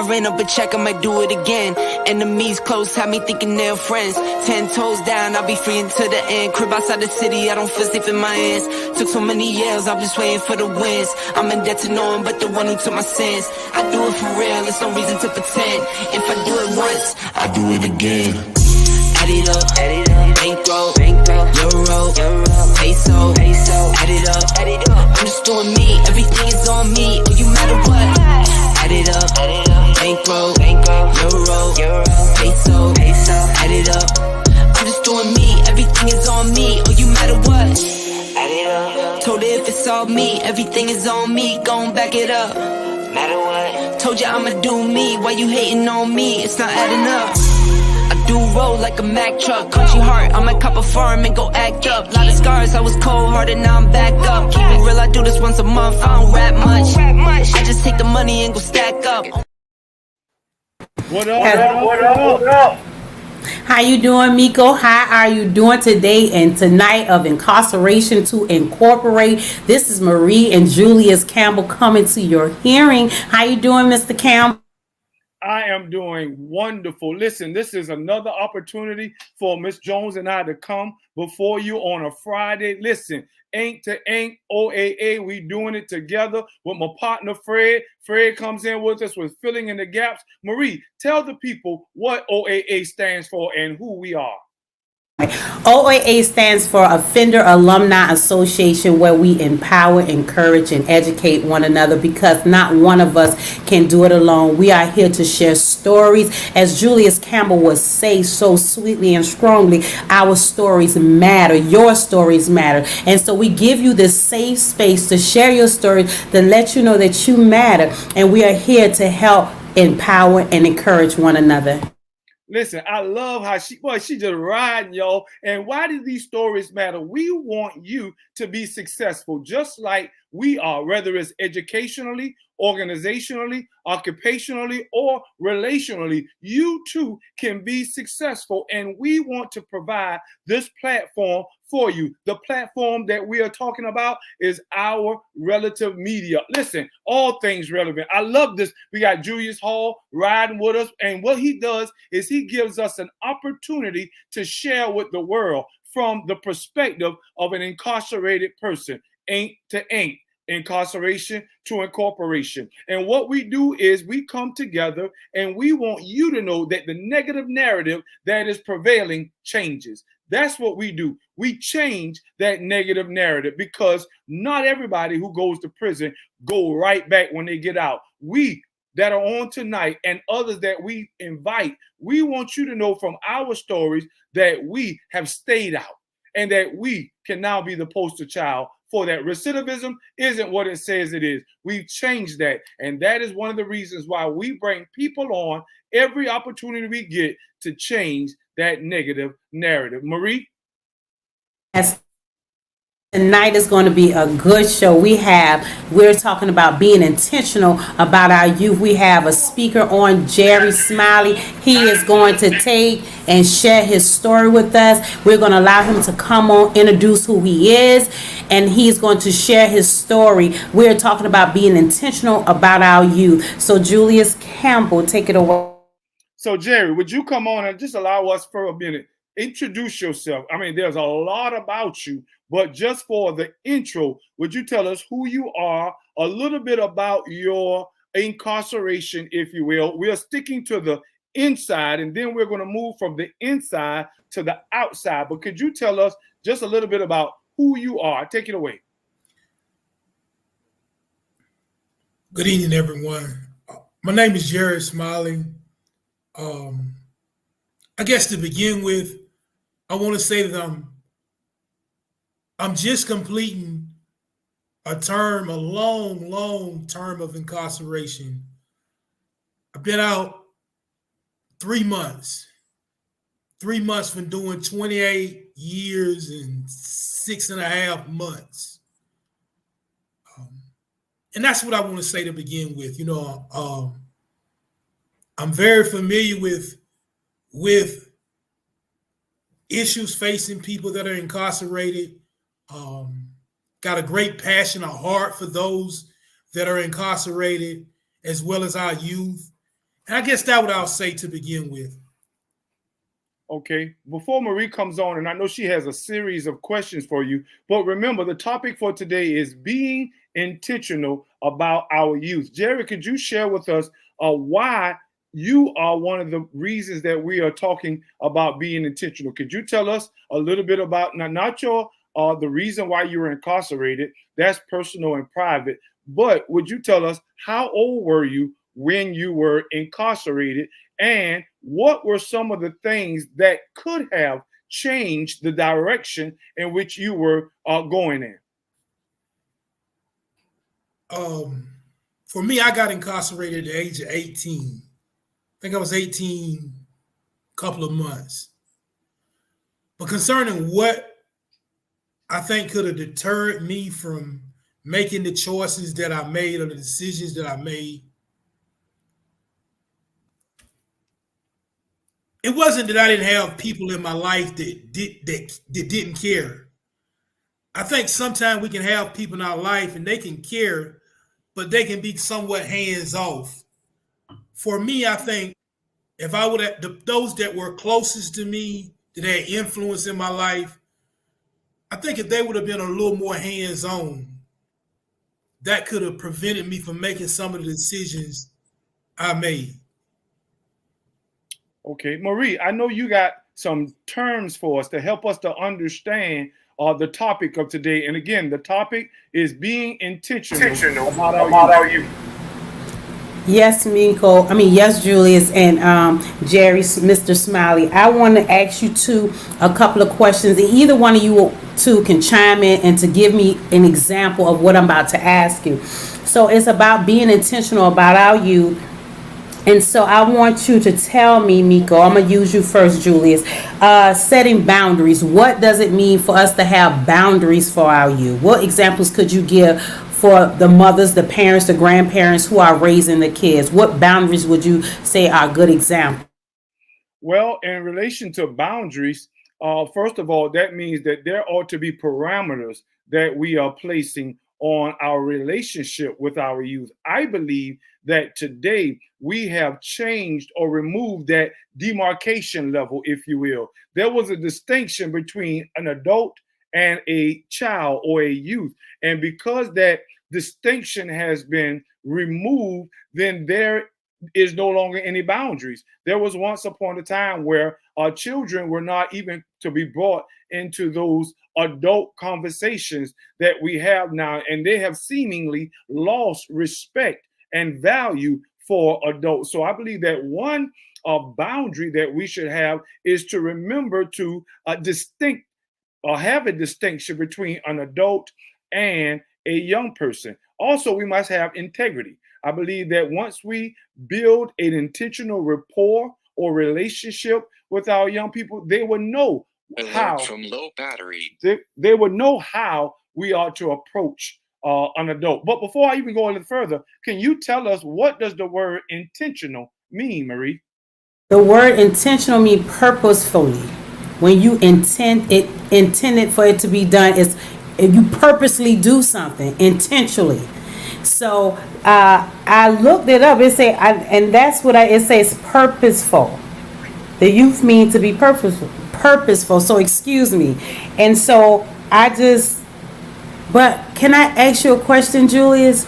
ran up a check, I might do it again. Enemies close, had me thinking they're friends. 10 toes down, I'll be free until the end. Crib outside the city, I don't feel safe in my hands. Took so many years, I'm just waiting for the wins. I'm in debt to no one but the one who took my sins. I do it for real, there's no reason to pretend. If I do it once, I do it again. Add it up, bankroll, euro, peso, add it up, I'm just doing me, everything is on me, oh you matter what. Add it up, bankroll, euro, peso, add it up, I'm just doing me, everything is on me, oh you matter what. Add it up, told her if it's all me, everything is on me, gon' back it up. Matter what, told ya I'ma do me, why you hating on me, it's not adding up. I do roll like a Mack truck, country heart, I might cop a farm and go act up. Lot of scars, I was cold-hearted, now I'm back up. Keep it real, I do this once a month, I don't rap much. I just take the money and go stack up. What up? How you doing, Miko? How are you doing today and tonight of Incarceration to Incorporate? This is Marie and Julius Campbell coming to your hearing. How you doing, Mr. Campbell? I am doing wonderful. Listen, this is another opportunity for Miss Jones and I to come before you on a Friday. Listen, Ink to Ink, OAA, we doing it together with my partner, Fred. Fred comes in with us with filling in the gaps. Marie, tell the people what OAA stands for and who we are. OAA stands for Offender Alumni Association, where we empower, encourage, and educate one another because not one of us can do it alone. We are here to share stories. As Julius Campbell would say so sweetly and strongly, our stories matter. Your stories matter. And so we give you this safe space to share your story, to let you know that you matter. And we are here to help empower and encourage one another. Listen, I love how she just riding, y'all. And why do these stories matter? We want you to be successful, just like we are, whether it's educationally, organizationally, occupationally, or relationally. You too can be successful. And we want to provide this platform for you. The platform that we are talking about is our relative media. Listen, all things relevant. I love this. We got Julius Hall riding with us. And what he does is he gives us an opportunity to share with the world from the perspective of an incarcerated person. Ink to ink, incarceration to incorporation. And what we do is we come together and we want you to know that the negative narrative that is prevailing changes. That's what we do. We change that negative narrative because not everybody who goes to prison go right back when they get out. We that are on tonight and others that we invite, we want you to know from our stories that we have stayed out and that we can now be the poster child for that. Recidivism isn't what it says it is. We've changed that. And that is one of the reasons why we bring people on every opportunity we get to change that negative narrative. Marie? Yes. Tonight is going to be a good show. We're talking about being intentional about our youth. We have a speaker on, Jerry Smiley. He is going to take and share his story with us. We're going to allow him to come on, introduce who he is, and he's going to share his story. We're talking about being intentional about our youth. So Julius Campbell, take it away. So Jerry, would you come on and just allow us for a minute? Introduce yourself. I mean, there's a lot about you, but just for the intro, would you tell us who you are, a little bit about your incarceration, if you will? We are sticking to the inside, and then we're going to move from the inside to the outside. But could you tell us just a little bit about who you are? Take it away. Good evening, everyone. My name is Jerry Smiley. I guess to begin with, I want to say that I'm just completing a long term of incarceration. I've been out 3 months. 3 months from doing 28 years and 6.5 months. And that's what I want to say to begin with. You know, I'm very familiar with issues facing people that are incarcerated. Got a great passion, a heart for those that are incarcerated, as well as our youth. And I guess that's what I'll say to begin with. Okay, before Marie comes on, and I know she has a series of questions for you, but remember the topic for today is being intentional about our youth. Jerry, could you share with us why you are one of the reasons that we are talking about being intentional? Could you tell us a little bit about not your the reason why you were incarcerated? That's personal and private. But would you tell us how old were you when you were incarcerated? And what were some of the things that could have changed the direction in which you were going in? For me, I got incarcerated at the age of 18. I think I was 18 a couple of months. But concerning what I think could have deterred me from making the choices that I made or the decisions that I made, it wasn't that I didn't have people in my life that didn't care. I think sometimes we can have people in our life and they can care, but they can be somewhat hands off. For me, I think if I would have those that were closest to me, that had influence in my life, I think if they would have been a little more hands on, that could have prevented me from making some of the decisions I made. Okay, Marie, I know you got some terms for us to help us to understand the topic of today. And again, the topic is being intentional about our youth. Yes, Miko. Yes, Julius and Jerry, Mr. Smiley. I want to ask you a couple of questions, and either one of you two can chime in and to give me an example of what I'm about to ask you. So it's about being intentional about our youth. And so I want you to tell me, Miko, I'm going to use you first, Julius, setting boundaries. What does it mean for us to have boundaries for our youth? What examples could you give for the mothers, the parents, the grandparents who are raising the kids? What boundaries would you say are good examples? Well, in relation to boundaries, first of all, that means that there ought to be parameters that we are placing on our relationship with our youth. I believe that today we have changed or removed that demarcation level, if you will. There was a distinction between an adult and a child or a youth. And because that distinction has been removed, then there is no longer any boundaries. There was once upon a time where our children were not even to be brought into those adult conversations that we have now, and they have seemingly lost respect and value for adults. So I believe that one boundary that we should have is to remember to distinct or have a distinction between an adult and a young person. Also, we must have integrity. I believe that once we build an intentional rapport or relationship with our young people, they will know how from low battery. They would know how we are to approach an adult. But before I even go a little further, can you tell us what does the word intentional mean, Marie? The word intentional means purposefully. When you intended for it to be done, is if you purposely do something intentionally. So I looked it up. And that's what it says, purposeful. The youth mean to be purposeful. So excuse me. And so but can I ask you a question, Julius?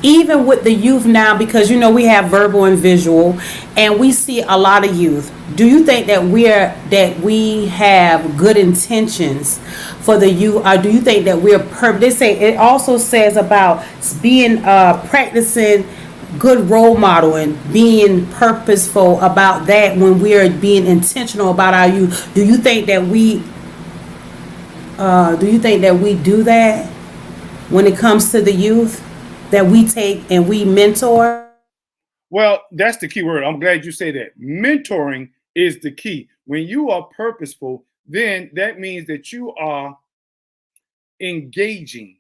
Even with the youth now, because we have verbal and visual, and we see a lot of youth. Do you think that we have good intentions for the youth, or do you think that we're They say it also says about being practicing good role model and being purposeful about that when we are being intentional about our youth. Do you think that we do that when it comes to the youth, that we take and we mentor? Well, that's the key word. I'm glad you say that. Mentoring is the key. When you are purposeful, then that means that you are engaging.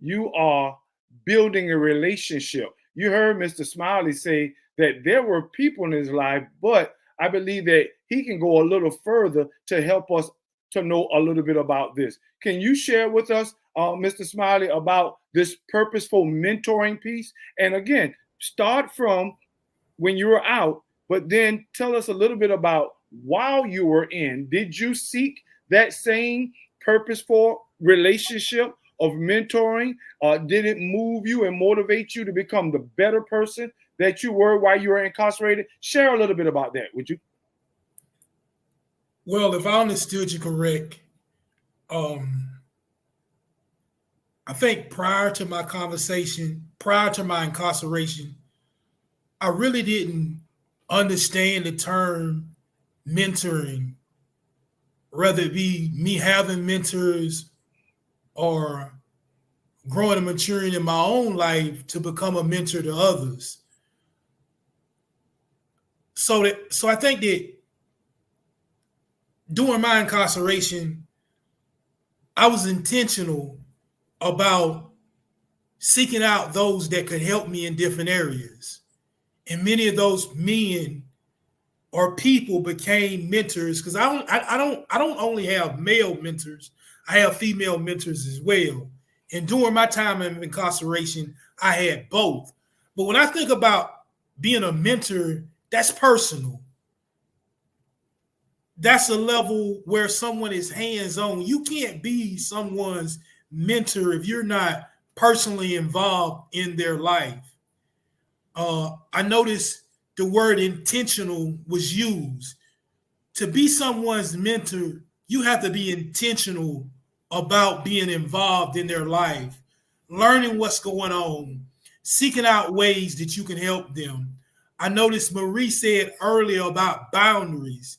You are building a relationship. You heard Mr. Smiley say that there were people in his life, but I believe that he can go a little further to help us to know a little bit about this. Can you share with us, Mr. Smiley, about this purposeful mentoring piece? And again, start from when you were out, but then tell us a little bit about while you were in. Did you seek that same purposeful relationship of mentoring? Did it move you and motivate you to become the better person that you were while you were incarcerated? Share a little bit about that, would you? Well, if I understood you correct, I think prior to my incarceration, I really didn't understand the term mentoring, whether it be me having mentors or growing and maturing in my own life to become a mentor to others. So I think that during my incarceration, I was intentional about seeking out those that could help me in different areas. And many of those men or people became mentors, because I don't only have male mentors, I have female mentors as well. And during my time in incarceration, I had both. But when I think about being a mentor, that's personal. That's a level where someone is hands-on. You can't be someone's mentor if you're not personally involved in their life. I noticed the word intentional was used. To be someone's mentor, you have to be intentional about being involved in their life, learning what's going on, seeking out ways that you can help them. I noticed Marie said earlier about boundaries.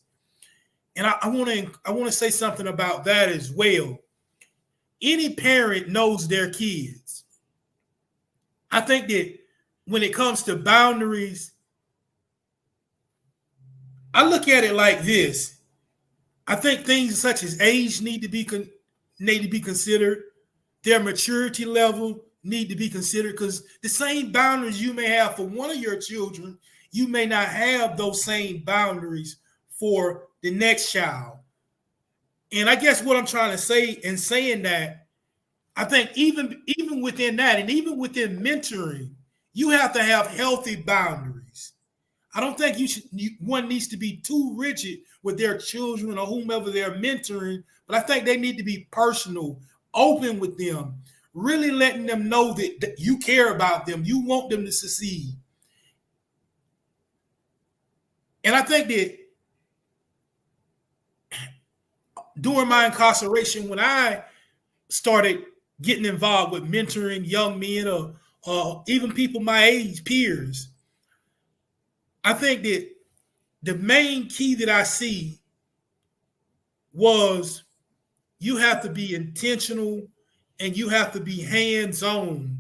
And I want to say something about that as well. Any parent knows their kids. I think that when it comes to boundaries, I look at it like this. I think things such as age need to be considered. Their maturity level need to be considered, because the same boundaries you may have for one of your children, you may not have those same boundaries for the next child. And I guess what I'm trying to say in saying that, I think even within that, and even within mentoring, you have to have healthy boundaries. I don't think one needs to be too rigid with their children or whomever they're mentoring, but I think they need to be personal, open with them, really letting them know that you care about them, you want them to succeed. And I think that during my incarceration, when I started getting involved with mentoring young men or even people my age, peers, I think that the main key that I see was you have to be intentional and you have to be hands-on.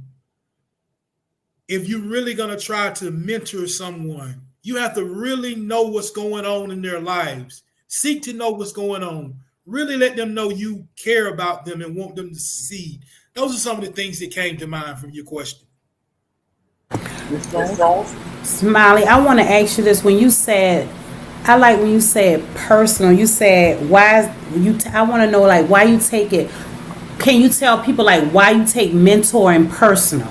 If you're really going to try to mentor someone, you have to really know what's going on in their lives. Seek to know what's going on. Really let them know you care about them and want them to succeed. Those are some of the things that came to mind from your question. Smiley, I want to ask you this. When you said, I like when you said personal, you said, why you, I want to know like why you take it. Can you tell people like why you take mentoring personal?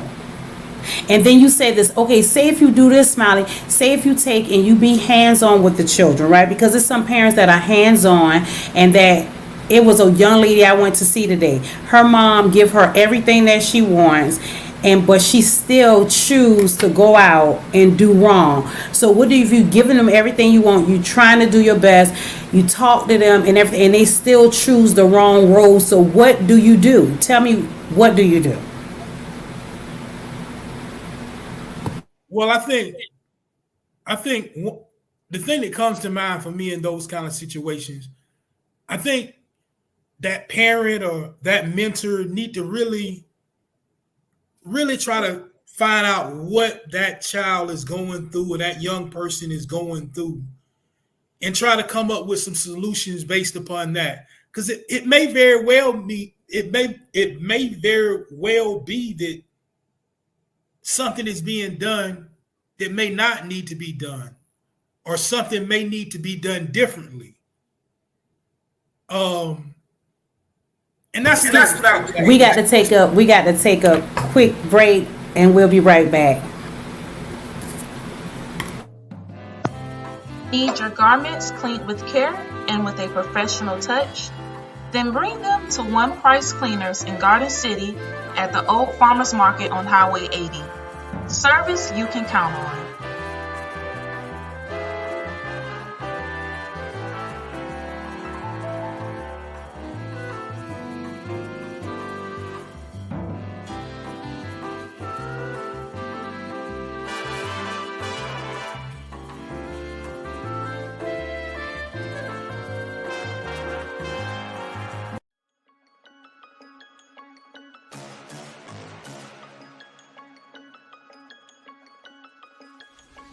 And then you say this, okay, say if you do this, Smiley, say if you take and you be hands-on with the children, right? Because there's some parents that are hands-on, and that it was a young lady I went to see today. Her mom give her everything that she wants, but she still choose to go out and do wrong. So what do you, if you giving them everything you want, you trying to do your best, you talk to them and everything, and they still choose the wrong road. So what do you do? Tell me, what do you do? Well, I think the thing that comes to mind for me in those kind of situations, I think that parent or that mentor need to really try to find out what that child is going through or that young person is going through, and try to come up with some solutions based upon that. Because it may very well be that something is being done that may not need to be done, or something may need to be done differently. And that's we got to take a quick break, and we'll be right back. Need your garments cleaned with care and with a professional touch? Then bring them to One Price Cleaners in Garden City at the Old Farmers Market on Highway 80. Service you can count on.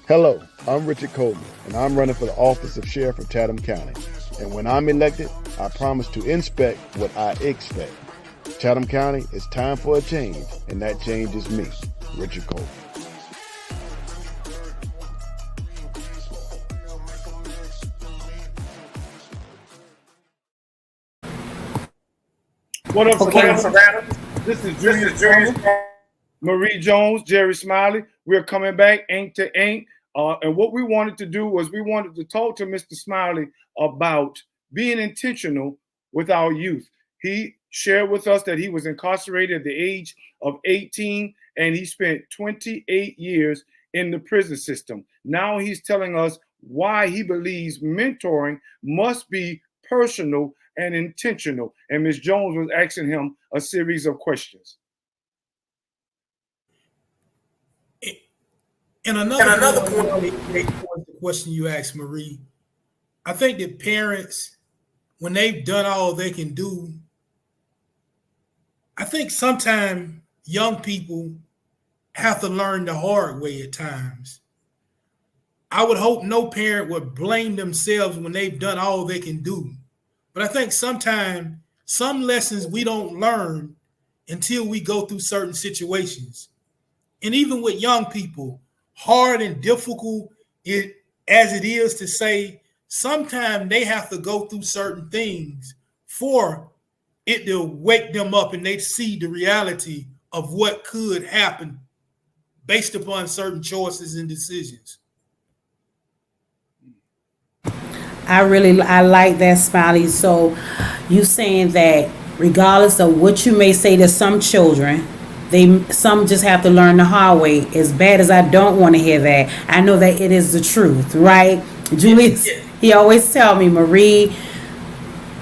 Hello, I'm Richard Coleman, and I'm running for the office of Sheriff of Chatham County. And when I'm elected, I promise to inspect what I expect. Chatham County, it's time for a change, and that change is me, Richard Coleman. What up, Okay. Savannah? This is Julius Marie Jones, Jerry Smiley. We're coming back ink to ink. And what we wanted to do was we wanted to talk to Mr. Smiley about being intentional with our youth. He shared with us that he was incarcerated at the age of 18 and he spent 28 years in the prison system. Now he's telling us why he believes mentoring must be personal and intentional. And Ms. Jones was asking him a series of questions. And another point, the question you asked, Marie, I think that parents, when they've done all they can do, I think sometimes young people have to learn the hard way at times. I would hope no parent would blame themselves when they've done all they can do. But I think sometimes some lessons we don't learn until we go through certain situations. And even with young people, hard and difficult as it is to say, sometimes they have to go through certain things for it to wake them up and they see the reality of what could happen based upon certain choices and decisions. I like that, Smiley. So you saying that regardless of what you may say to some children, some just have to learn the hard way. As bad as I don't want to hear that, I know that it is the truth, right? Julius, he always tell me, Marie,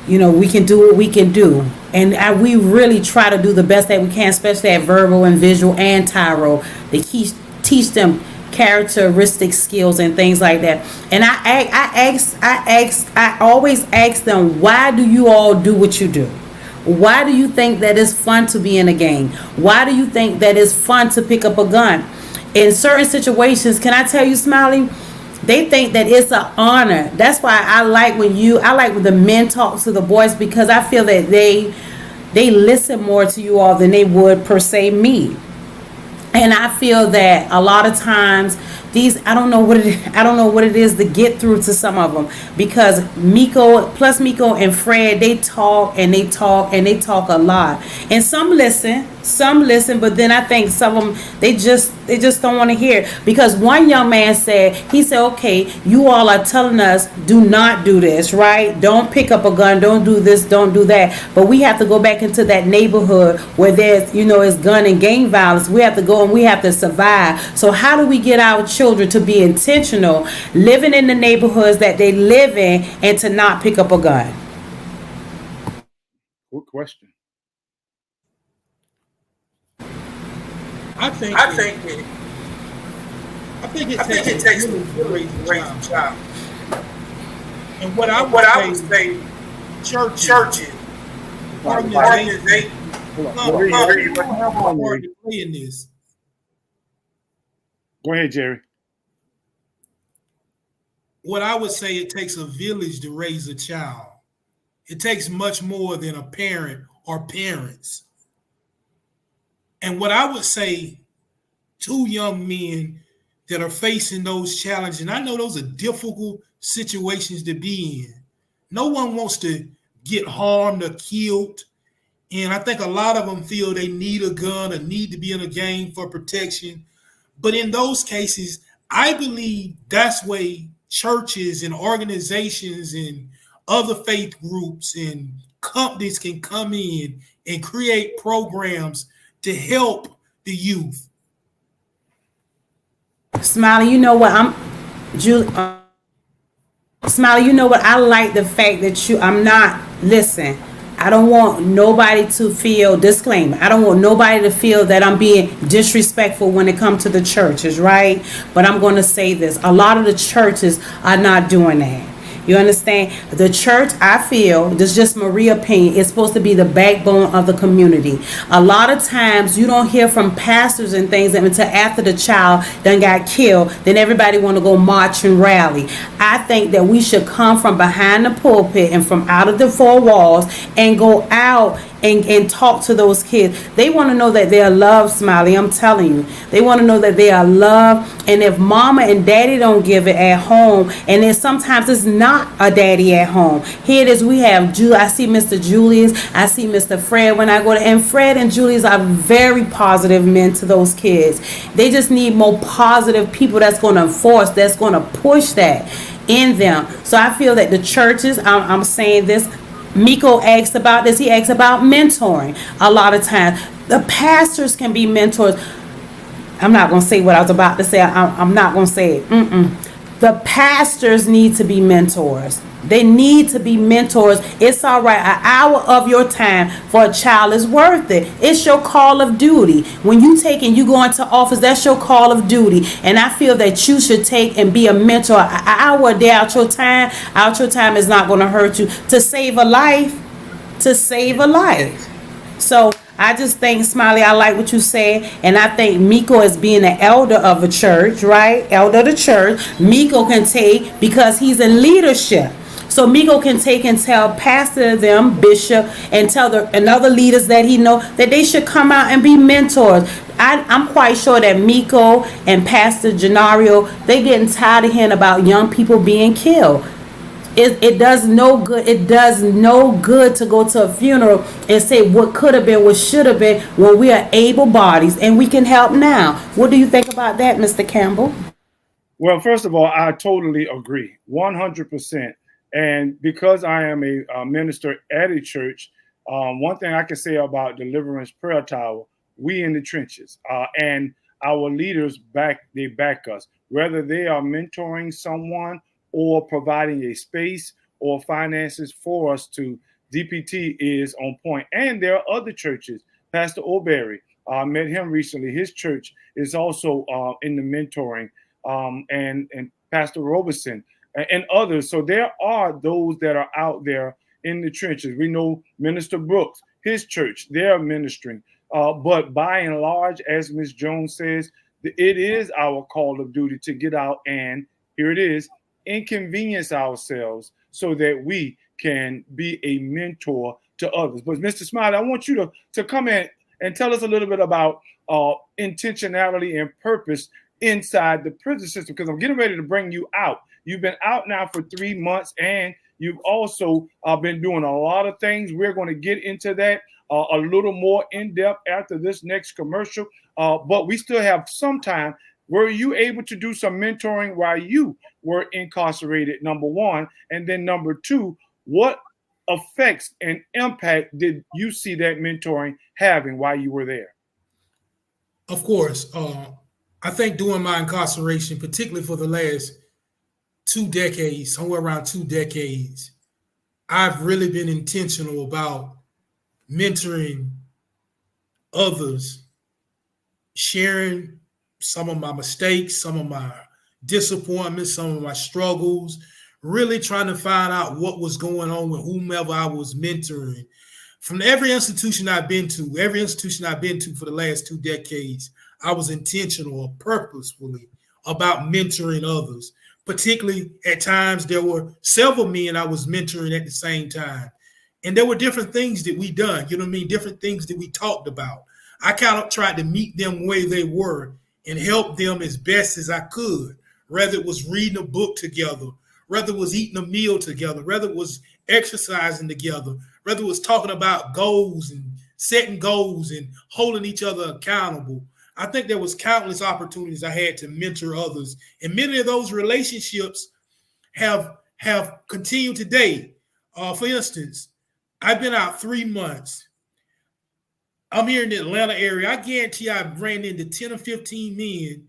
we can do what we can do. And we really try to do the best that we can, especially at verbal and visual and Tyro, to teach them characteristic skills and things like that. And I always ask them, why do you all do what you do? Why do you think that it's fun to be in a gang? Why do you think that it's fun to pick up a gun? In certain situations, can I tell you, Smiley, they think that it's an honor. That's why I like when the men talk to the boys, because I feel that they listen more to you all than they would per se me. And I feel that a lot of times I don't know what it is to get through to some of them, because Miko and Fred, they talk a lot, and some listen, but then I think some of them they just don't want to hear. Because one young man said, okay, you all are telling us do not do this, right? Don't pick up a gun, don't do this, don't do that, but we have to go back into that neighborhood where there's it's gun and gang violence. We have to go and we have to survive. So how do we get our children to be intentional, living in the neighborhoods that they live in, and to not pick up a gun? Good question. I think it takes a village to raise a child. And what I would say, churches, organizations, in this. Go ahead, Jerry. What I would say, it takes a village to raise a child. It takes much more than a parent or parents. And what I would say to young men that are facing those challenges, and I know those are difficult situations to be in. No one wants to get harmed or killed. And I think a lot of them feel they need a gun or need to be in a gang for protection. But in those cases, I believe that's where churches and organizations and other faith groups and companies can come in and create programs to help the youth. Smiley, you know what? Julie. Smiley, you know what? I like the fact that I'm not, listen, I don't want nobody to feel, disclaimer, I don't want nobody to feel that I'm being disrespectful when it comes to the churches, right? But I'm going to say this. A lot of the churches are not doing that. You understand? The church, I feel, this is just Maria's opinion, is supposed to be the backbone of the community. A lot of times you don't hear from pastors and things until after the child done got killed. Then everybody want to go march and rally. I think that we should come from behind the pulpit and from out of the four walls and go out and talk to those kids. They want to know that they are loved, Smiley. I'm telling you. They want to know that they are loved. And if mama and daddy don't give it at home, and then sometimes it's not a daddy at home. Here it is. We have I see Mr. Julius. I see Mr. Fred when I go to, and Fred and Julius are very positive men to those kids. They just need more positive people that's going to enforce, that's going to push that in them. So I feel that the churches, I'm saying this, Miko asks about this. He asks about mentoring. A lot of times, the pastors can be mentors. I'm not going to say what I was about to say. I'm not going to say it. The pastors need to be mentors. They need to be mentors. It's all right. An hour of your time for a child is worth it. It's your call of duty. When you take and you go into office, that's your call of duty. And I feel that you should take and be a mentor. An hour a day out your time is not going to hurt you. To save a life. So I just think, Smiley, I like what you said, and I think Miko as being an elder of a church, right? Elder of the church, Miko can take, because he's in leadership. So Miko can take and tell pastor them, bishop, and tell and other leaders that he know that they should come out and be mentors. I'm quite sure that Miko and Pastor Genario, they getting tired of hearing about young people being killed. It does no good. It does no good to go to a funeral and say what could have been, what should have been, when we are able bodies and we can help now. What do you think about that, Mr. Campbell? Well, first of all, I totally agree, 100%. And because I am a minister at a church, one thing I can say about Deliverance Prayer Tower, we in the trenches, and our leaders back us, whether they are mentoring someone or providing a space or finances for us to. DPT is on point. And there are other churches. Pastor O'Berry, I met him recently. His church is also in the mentoring, and Pastor Robeson and others. So there are those that are out there in the trenches. We know Minister Brooks, his church, they're ministering. But by and large, as Ms. Jones says, it is our call of duty to get out and, here it is, inconvenience ourselves so that we can be a mentor to others. But Mr. Smiley, I want you to come in and tell us a little bit about intentionality and purpose inside the prison system, because I'm getting ready to bring you out. You've been out now for 3 months, and you've also been doing a lot of things. We're going to get into that a little more in depth after this next commercial, but we still have some time. Were you able to do some mentoring while you were incarcerated, number one? And then number two, what effects and impact did you see that mentoring having while you were there? Of course. I think during my incarceration, particularly for the last 2 decades, somewhere around 2 decades, I've really been intentional about mentoring others, sharing some of my mistakes, some of my disappointments, some of my struggles, really trying to find out what was going on with whomever I was mentoring. From every institution I've been to for the last 2 decades, I was intentional, purposefully about mentoring others. Particularly at times, there were several men I was mentoring at the same time. And there were different things that we done, you know what I mean? Different things that we talked about. I kind of tried to meet them where they were and help them as best as I could, whether it was reading a book together, whether it was eating a meal together, whether it was exercising together, whether it was talking about goals and setting goals and holding each other accountable. I think there was countless opportunities I had to mentor others. And many of those relationships have continued today. For instance, I've been out 3 months. I'm here in the Atlanta area. I guarantee I ran into 10 or 15 men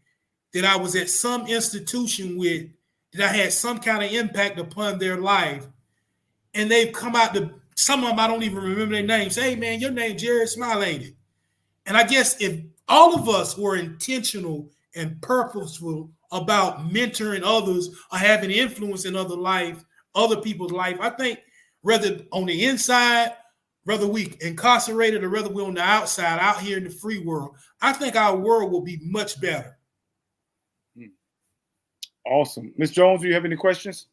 that I was at some institution with, that I had some kind of impact upon their life. And they've come out to, some of them I don't even remember their names. Say, hey man, your name Jared Smiley. And I guess if all of us were intentional and purposeful about mentoring others or having influence in other people's life, I think whether on the inside, whether we incarcerated or whether we're on the outside, out here in the free world, I think our world will be much better. Awesome. Ms. Jones, do you have any questions?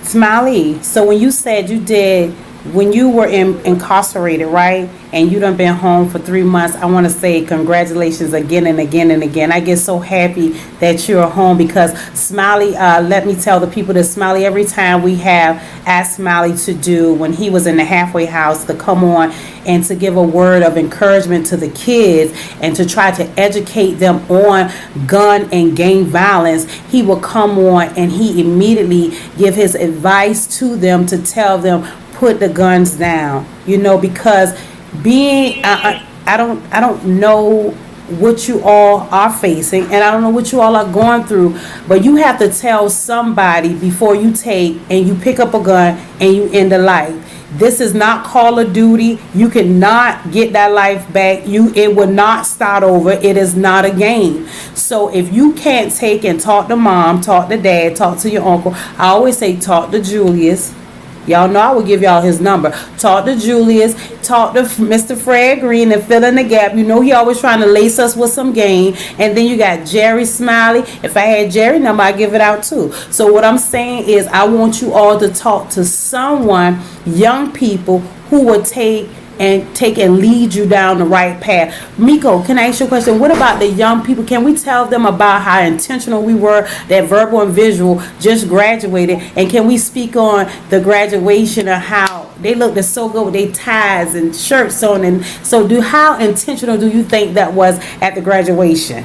Smiley, so when you said you did, when you were incarcerated, right, and you done been home for 3 months, I want to say congratulations again and again and again. I get so happy that you're home because Smiley, let me tell the people that Smiley, every time we have asked Smiley to do, when he was in the halfway house, to come on and to give a word of encouragement to the kids and to try to educate them on gun and gang violence, he will come on and he immediately give his advice to them to tell them, put the guns down, because being, I don't know what you all are facing, and I don't know what you all are going through, but you have to tell somebody before you take and you pick up a gun and you end a life. This is not Call of Duty. You cannot get that life back. It will not start over. It is not a game. So if you can't take and talk to mom, talk to dad, talk to your uncle, I always say talk to Julius. Y'all know I will give y'all his number. Talk to Julius. Talk to Mr. Fred Green and fill in the gap. He always trying to lace us with some game. And then you got Jerry Smiley. If I had Jerry number, I'd give it out too. So what I'm saying is I want you all to talk to someone, young people, who will take and lead you down the right path. Miko, can I ask you a question? What about the young people? Can we tell them about how intentional we were, that Verbal and Visual just graduated? And can we speak on the graduation and how they looked so good with their ties and shirts on? And so how intentional do you think that was at the graduation?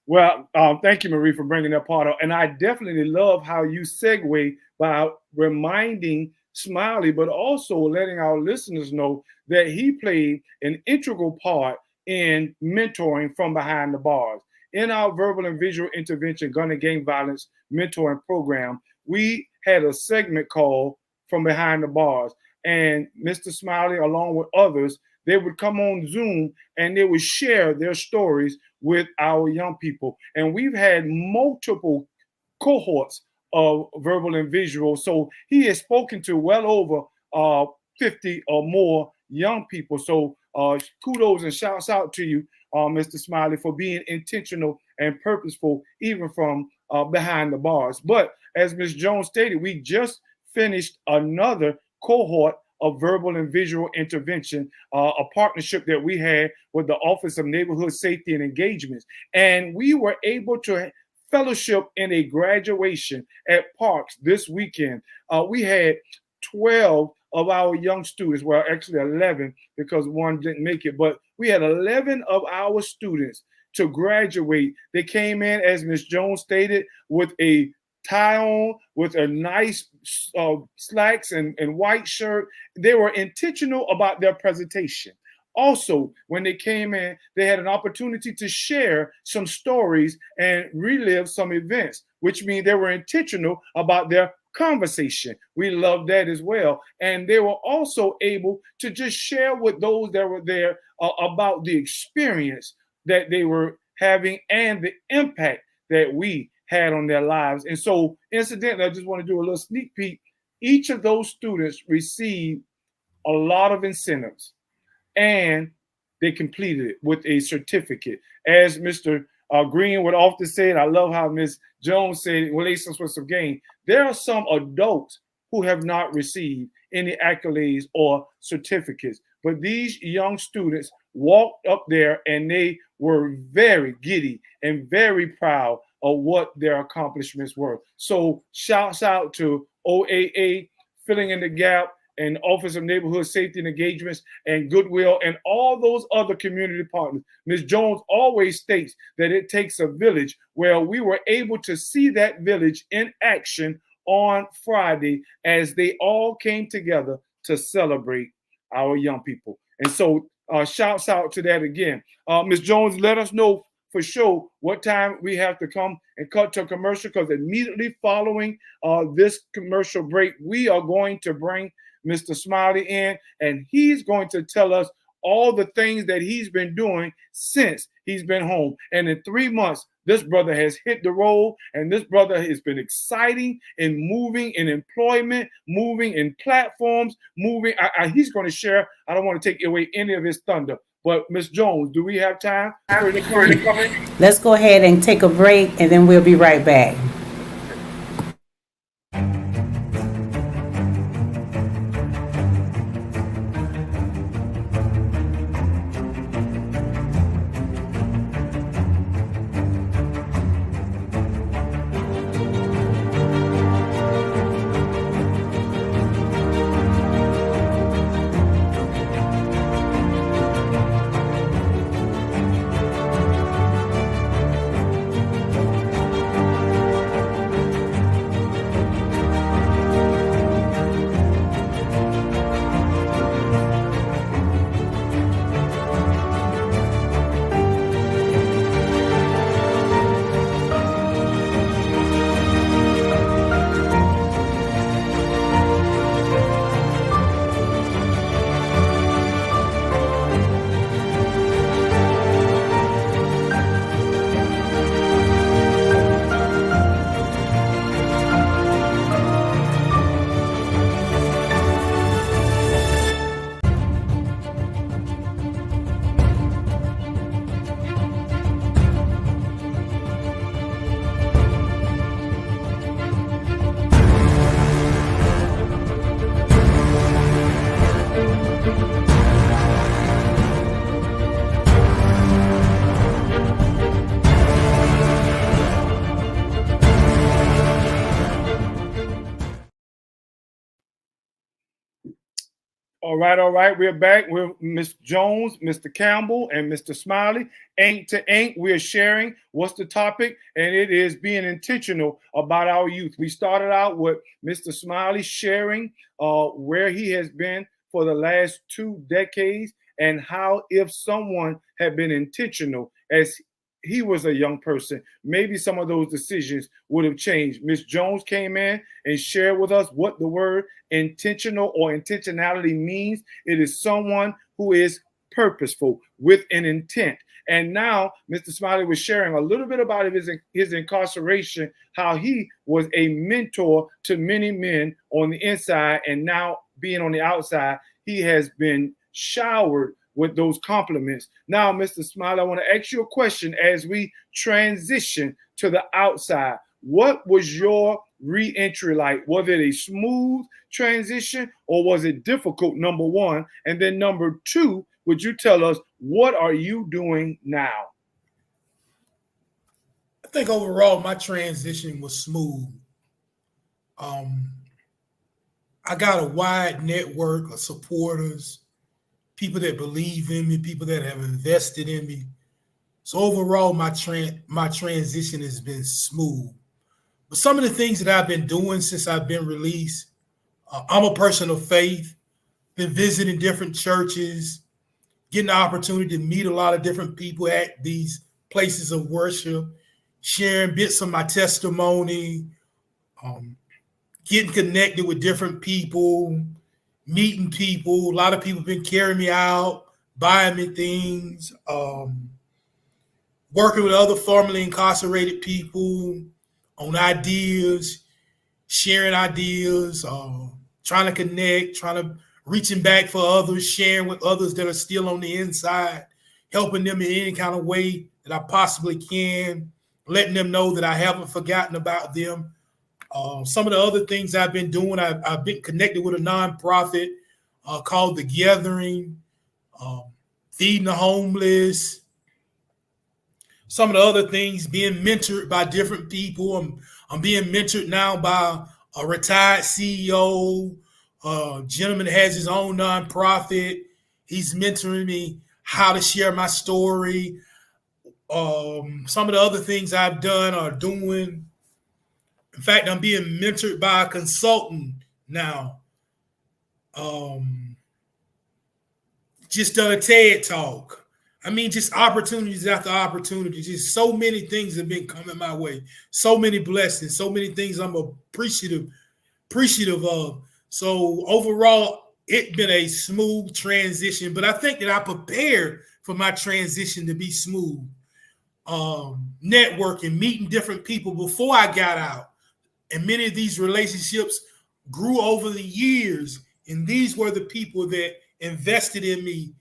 Well, thank you, Marie, for bringing that part up. And I definitely love how you segue by reminding Smiley, but also letting our listeners know that he played an integral part in mentoring from behind the bars. In our Verbal and Visual Intervention Gun and Gang Violence Mentoring Program, we had a segment called From Behind the Bars. And Mr. Smiley, along with others, they would come on Zoom and they would share their stories with our young people. And we've had multiple cohorts of Verbal and Visual. So he has spoken to well over 50 or more young people. So kudos and shouts out to you, Mr. Smiley, for being intentional and purposeful, even from behind the bars. But as Ms. Jones stated, we just finished another cohort of Verbal and Visual Intervention, a partnership that we had with the Office of Neighborhood Safety and Engagements. And we were able to fellowship in a graduation at Parks this weekend. We had 12 of our young students, well, actually 11 because one didn't make it, but we had 11 of our students to graduate. They came in, as Ms. Jones stated, with a tie on, with a nice slacks and white shirt. They were intentional about their presentation. Also, when they came in, they had an opportunity to share some stories and relive some events, which means they were intentional about their conversation. We love that as well. And they were also able to just share with those that were there about the experience that they were having and the impact that we had on their lives. And so, incidentally, I just want to do a little sneak peek. Each of those students received a lot of incentives, and they completed it with a certificate. As Mr. Green would often say, and I love how Ms. Jones said, relations with some game. There are some adults who have not received any accolades or certificates, but these young students walked up there and they were very giddy and very proud of what their accomplishments were. So shouts out to OAA, filling in the gap, and Office of Neighborhood Safety and Engagements and Goodwill and all those other community partners. Ms. Jones always states that it takes a village. Well, we were able to see that village in action on Friday as they all came together to celebrate our young people. And so shouts out to that again. Ms. Jones, let us know for sure what time we have to come and cut to a commercial, because immediately following this commercial break, we are going to bring Mr. Smiley in, and he's going to tell us all the things that he's been doing since he's been home. And in 3 months, this brother has hit the road, and this brother has been exciting and moving in employment, moving in platforms, moving. He's going to share. I don't want to take away any of his thunder. But Ms. Jones, do we have time for the comment? Let's go ahead and take a break, and then we'll be right back. All right. We're back with Ms. Jones, Mr. Campbell, and Mr. Smiley. Ink to ink, we're sharing what's the topic, and it is being intentional about our youth. We started out with Mr. Smiley sharing where he has been for the last 2 decades and how if someone had been intentional as he was a young person, maybe some of those decisions would have changed. Ms. Jones came in and shared with us what the word intentional or intentionality means. It is someone who is purposeful with an intent. And now Mr. Smiley was sharing a little bit about his incarceration, how he was a mentor to many men on the inside, and now being on the outside, he has been showered with those compliments. Now, Mr. Smiley, I want to ask you a question as we transition to the outside. What was your re-entry like? Was it a smooth transition or was it difficult, number one? And then number two, would you tell us what are you doing now? I think overall my transition was smooth. I got a wide network of supporters, people that believe in me, people that have invested in me. So overall, my transition has been smooth. But some of the things that I've been doing since I've been released, I'm a person of faith, been visiting different churches, getting the opportunity to meet a lot of different people at these places of worship, sharing bits of my testimony, getting connected with different people, meeting people. A lot of people have been carrying me out, buying me things, working with other formerly incarcerated people on ideas, sharing ideas, trying to connect, reaching back for others, sharing with others that are still on the inside, helping them in any kind of way that I possibly can, letting them know that I haven't forgotten about them. Some of the other things I've been doing, I've been connected with a nonprofit called The Gathering, feeding the homeless. Some of the other things, being mentored by different people. I'm being mentored now by a retired CEO, Gentleman has his own nonprofit. He's mentoring me how to share my story. Some of the other things I've done or doing. In fact, I'm being mentored by a consultant now. Just done a TED talk. I mean, just opportunities after opportunities. Just so many things have been coming my way. So many blessings. So many things I'm appreciative of. So overall, it's been a smooth transition. But I think that I prepared for my transition to be smooth. Networking, meeting different people before I got out. And many of these relationships grew over the years. And these were the people that invested in me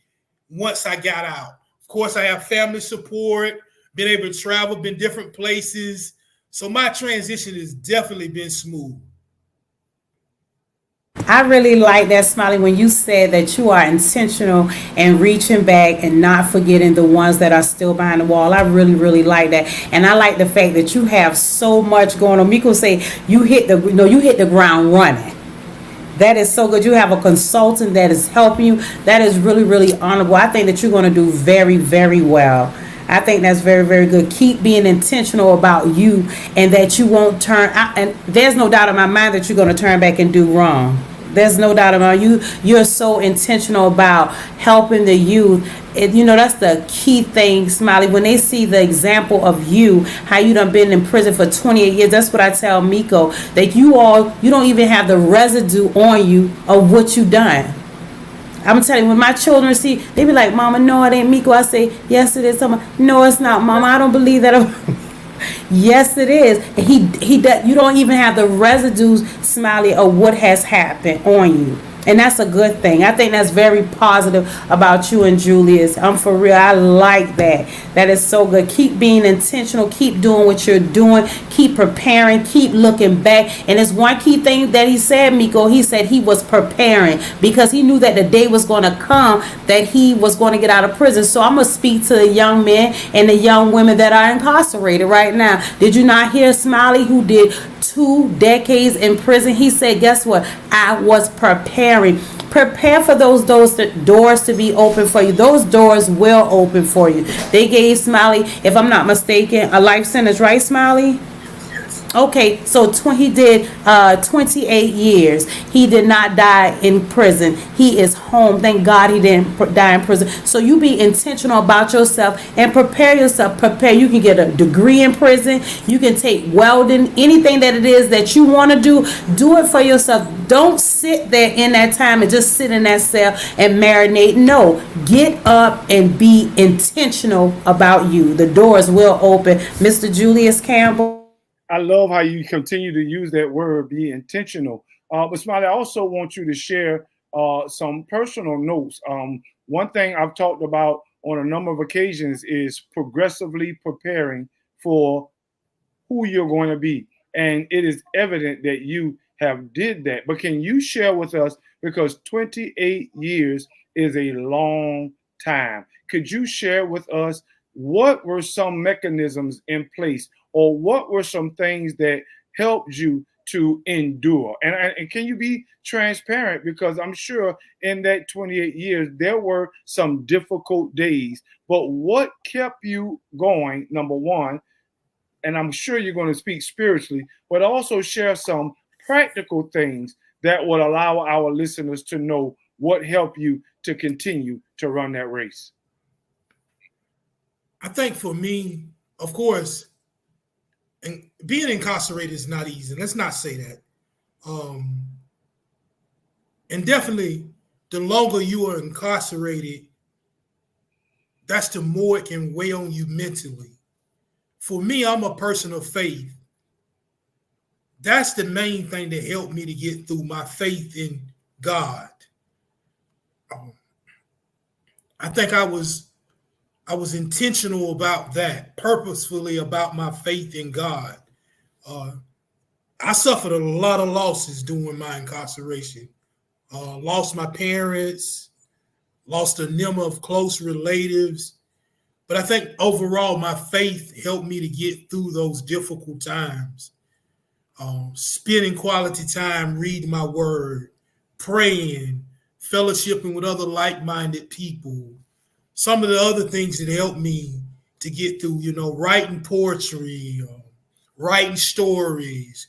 once I got out. Of course, I have family support, been able to travel, been different places. So my transition has definitely been smooth. I really like that, Smiley, when you said that you are intentional and reaching back and not forgetting the ones that are still behind the wall. I really, really like that. And I like the fact that you have so much going on. Miko say you hit the ground running. That is so good. You have a consultant that is helping you. That is really, really honorable. I think that you're going to do very, very well. I think that's very, very good. Keep being intentional about you and that you won't turn out. And there's no doubt in my mind that you're going to turn back and do wrong. There's no doubt about you. You're so intentional about helping the youth. That's the key thing, Smiley. When they see the example of you, how you done been in prison for 28 years, that's what I tell Miko. That you don't even have the residue on you of what you done. I'm telling you, when my children see, they be like, Mama, no, it ain't Miko. I say, yes, it is. No, it's not, Mama. I don't believe that. Yes, it is. You don't even have the residues, Smiley, of what has happened on you. And that's a good thing. I think that's very positive about you and Julius. I'm for real. I like that. That is so good. Keep being intentional. Keep doing what you're doing. Keep preparing. Keep looking back. And it's one key thing that he said, Miko. He said he was preparing because he knew that the day was going to come that he was going to get out of prison. So I'm going to speak to the young men and the young women that are incarcerated right now. Did you not hear Smiley, who did 2 decades in prison? He said, guess what? I was preparing. Prepare for those doors to be open for you. Those doors will open for you. They gave Smiley, if I'm not mistaken, a life sentence, right, Smiley? Okay, so he did 28 years. He did not die in prison. He is home. Thank God he didn't die in prison. So you be intentional about yourself and prepare yourself. Prepare. You can get a degree in prison. You can take welding. Anything that it is that you want to do it for yourself. Don't sit there in that time and just sit in that cell and marinate. No, get up and be intentional about you. The doors will open. Mr. Julius Campbell. I love how you continue to use that word, be intentional. But Smiley, I also want you to share some personal notes. One thing I've talked about on a number of occasions is progressively preparing for who you're going to be. And it is evident that you have did that. But can you share with us, because 28 years is a long time. Could you share with us what were some mechanisms in place, or what were some things that helped you to endure? And can you be transparent? Because I'm sure in that 28 years, there were some difficult days. But what kept you going, number one? And I'm sure you're going to speak spiritually, but also share some practical things that would allow our listeners to know what helped you to continue to run that race. I think for me, of course, and being incarcerated is not easy. Let's not say that. And definitely, the longer you are incarcerated, that's the more it can weigh on you mentally. For me, I'm a person of faith. That's the main thing that helped me to get through, my faith in God. I think I was intentional about that, purposefully about my faith in God. I suffered a lot of losses during my incarceration. Lost my parents, lost a number of close relatives. But I think overall, my faith helped me to get through those difficult times. Spending quality time reading my word, praying, fellowshipping with other like-minded people. Some of the other things that helped me to get through, writing poetry, writing stories,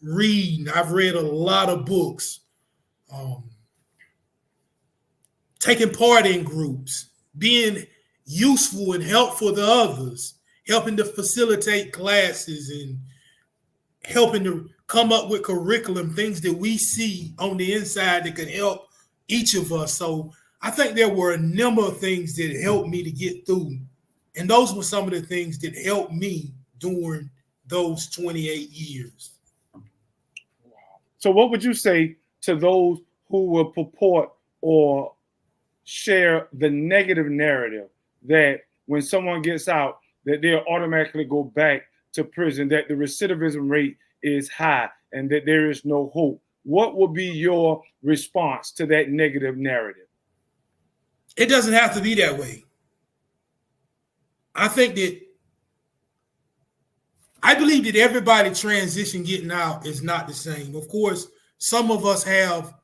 reading. I've read a lot of books, taking part in groups, being useful and helpful to others, helping to facilitate classes and helping to come up with curriculum, things that we see on the inside that could help each of us. So I think there were a number of things that helped me to get through. And those were some of the things that helped me during those 28 years. So what would you say to those who will purport or share the negative narrative that when someone gets out, that they'll automatically go back to prison, that the recidivism rate is high and that there is no hope? What would be your response to that negative narrative? It doesn't have to be that way. I believe that everybody transition getting out is not the same. Of course, some of us have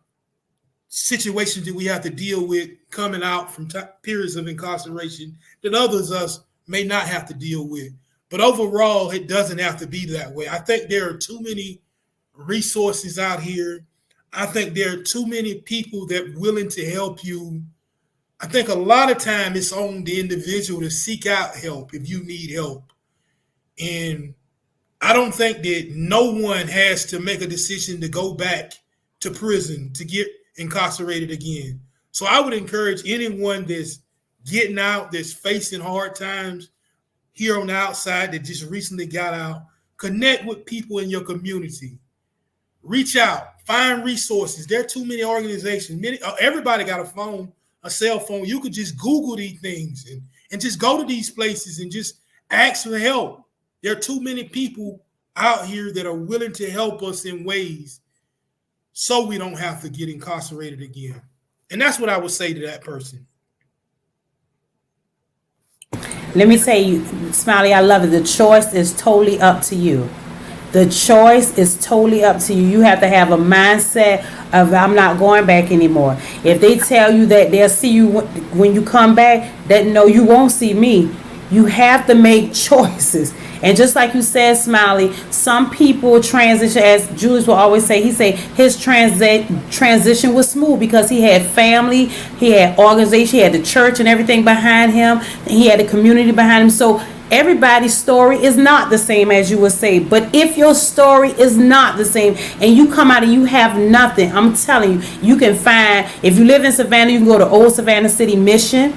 situations that we have to deal with coming out from periods of incarceration that others us may not have to deal with. But overall, it doesn't have to be that way. I think there are too many resources out here. I think there are too many people that are willing to help you. I think a lot of time it's on the individual to seek out help if you need help. And I don't think that no one has to make a decision to go back to prison to get incarcerated again. So I would encourage anyone that's getting out, that's facing hard times here on the outside, that just recently got out, connect with people in your community. Reach out, find resources. There are too many organizations. Everybody got a phone, a cell phone. You could just Google these things and just go to these places and just ask for help. There are too many people out here that are willing to help us in ways so we don't have to get incarcerated again. And that's what I would say to that person. Let me say, Smiley, I love it. The choice is totally up to you. The choice is totally up to you. You have to have a mindset of, I'm not going back anymore. If they tell you that they'll see you when you come back, that no, you won't see me. You have to make choices. And just like you said, Smiley, some people transition, as Julius will always say, his transition was smooth because he had family, he had organization, he had the church and everything behind him, and he had the community behind him. So everybody's story is not the same, as you would say. But if your story is not the same and you come out and you have nothing, I'm telling you, you can find, if you live in Savannah, you can go to Old Savannah City Mission.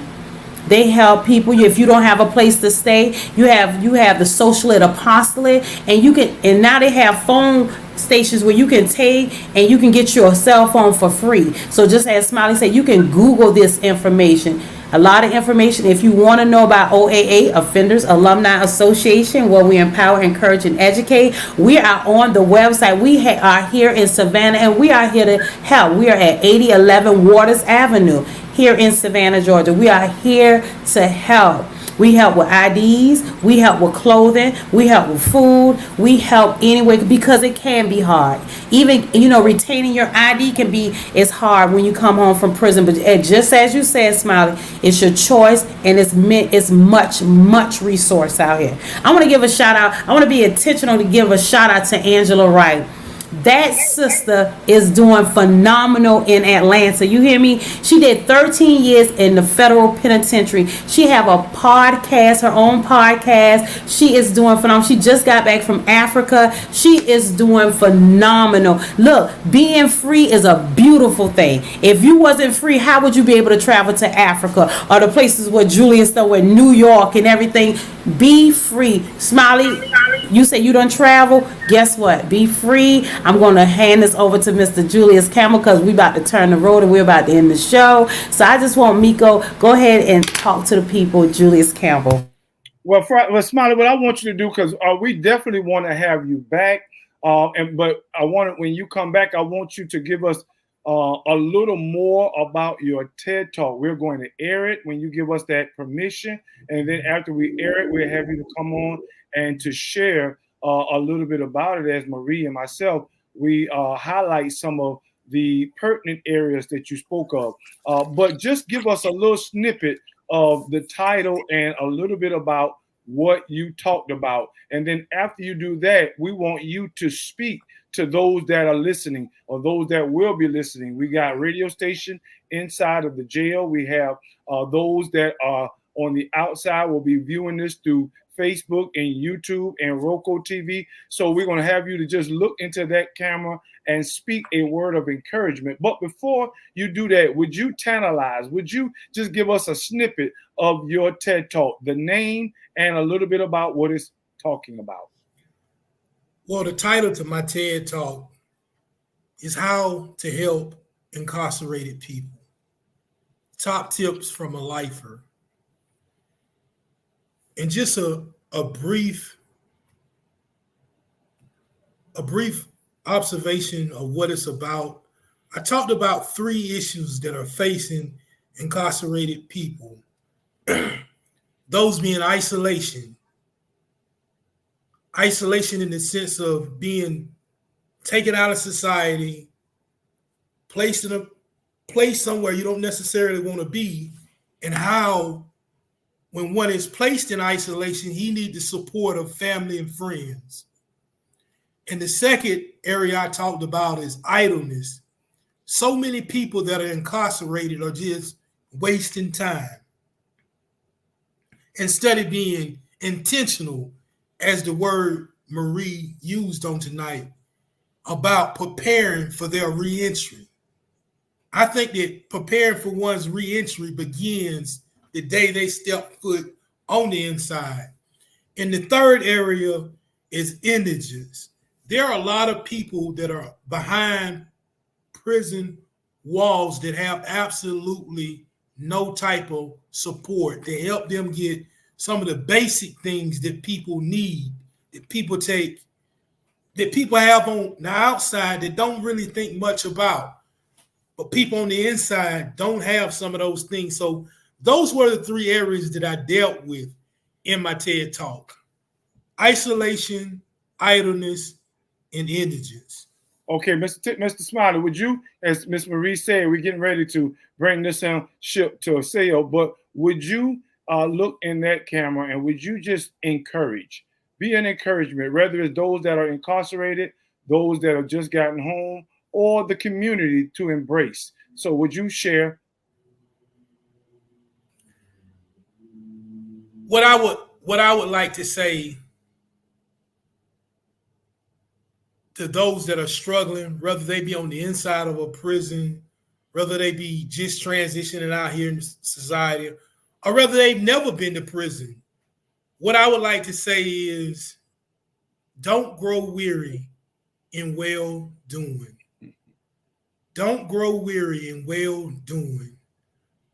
They help people. If you don't have a place to stay, you have the Socialite Apostolate, and now they have phone stations where you can take and you can get your cell phone for free. So just as Smiley said, you can Google this information. A lot of information. If you want to know about OAA, Offenders Alumni Association, where we empower, encourage, and educate, we are on the website. We are here in Savannah, and we are here to help. We are at 8011 Waters Avenue here in Savannah, Georgia. We are here to help. We help with IDs, we help with clothing, we help with food, we help anyway, because it can be hard. Even, retaining your ID is hard when you come home from prison. But just as you said, Smiley, it's your choice, and it's much resource out here. I want to give a shout out. I want to be intentional to give a shout out to Angela Wright. That sister is doing phenomenal in Atlanta. You hear me? She did 13 years in the federal penitentiary. She have a podcast, her own podcast. She is doing phenomenal. She just got back from Africa. She is doing phenomenal. Look, being free is a beautiful thing. If you wasn't free, how would you be able to travel to Africa or the places where Julius though, in New York and everything? Be free. Smiley, you say you don't travel. Guess what? Be free. I'm going to hand this over to Mr. Julius Campbell because we about to turn the road and we're about to end the show. So I just want Miko, go ahead and talk to the people, Julius Campbell. Well, Smiley, what I want you to do, because we definitely want to have you back. But I want when you come back, I want you to give us a little more about your TED Talk. We're going to air it when you give us that permission. And then after we air it, we'll have you to come on and to share a little bit about it, as Marie and myself, we highlight some of the pertinent areas that you spoke of. But just give us a little snippet of the title and a little bit about what you talked about. And then after you do that, we want you to speak to those that are listening or those that will be listening. We got radio station inside of the jail. We have those that are on the outside will be viewing this through Facebook and YouTube and Roku TV. So we're going to have you to just look into that camera and speak a word of encouragement. But before you do that, would you tantalize? Would you just give us a snippet of your TED Talk, the name, and a little bit about what it's talking about? Well, the title to my TED Talk is How to Help Incarcerated People. Top tips from a lifer. And just a brief observation of what it's about. I talked about 3 issues that are facing incarcerated people. Those being isolation. Isolation in the sense of being taken out of society, placed in a place somewhere you don't necessarily want to be, and how when one is placed in isolation, he needs the support of family and friends. And the second area I talked about is idleness. So many people that are incarcerated are just wasting time instead of being intentional, as the word Marie used on tonight, about preparing for their reentry. I think that preparing for one's reentry begins the day they step foot on the inside. And the third area is indigence. There are a lot of people that are behind prison walls that have absolutely no type of support to help them get some of the basic things that people need, that people take, that people have on the outside that don't really think much about. But people on the inside don't have some of those things. So those were the 3 areas that I dealt with in my TED Talk: isolation, idleness, and indigence. Okay, Mr. Smiley, would you, as Miss Marie said, we're getting ready to bring this ship to a sail, but would you look in that camera and would you just encourage, be an encouragement, whether it's those that are incarcerated, those that have just gotten home, or the community to embrace? So would you share? What I would like to say to those that are struggling, whether they be on the inside of a prison, whether they be just transitioning out here in society, or whether they've never been to prison, what I would like to say is, don't grow weary in well-doing. Don't grow weary in well-doing.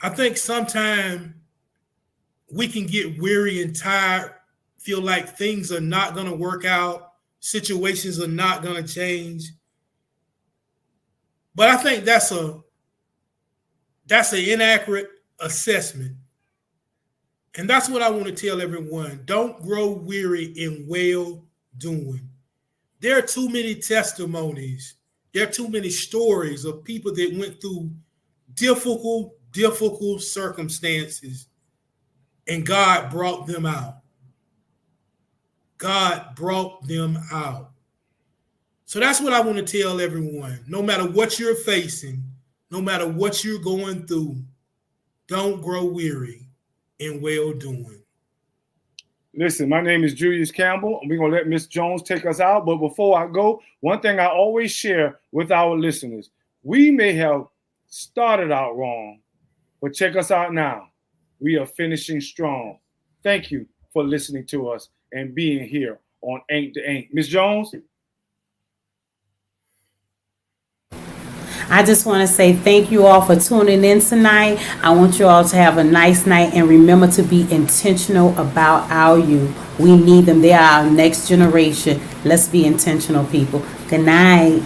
I think sometimes we can get weary and tired, feel like things are not going to work out, situations are not going to change. But I think that's an inaccurate assessment. And that's what I want to tell everyone. Don't grow weary in well-doing. There are too many testimonies. There are too many stories of people that went through difficult circumstances, and God brought them out. God brought them out. So that's what I want to tell everyone. No matter what you're facing, no matter what you're going through, don't grow weary in well-doing. Listen, my name is Julius Campbell, and we're going to let Miss Jones take us out. But before I go, one thing I always share with our listeners, we may have started out wrong, but check us out now. We are finishing strong. Thank you for listening to us and being here on Ain't to Ain't. Miss Jones? I just want to say thank you all for tuning in tonight. I want you all to have a nice night, and remember to be intentional about our youth. We need them. They are our next generation. Let's be intentional, people. Good night.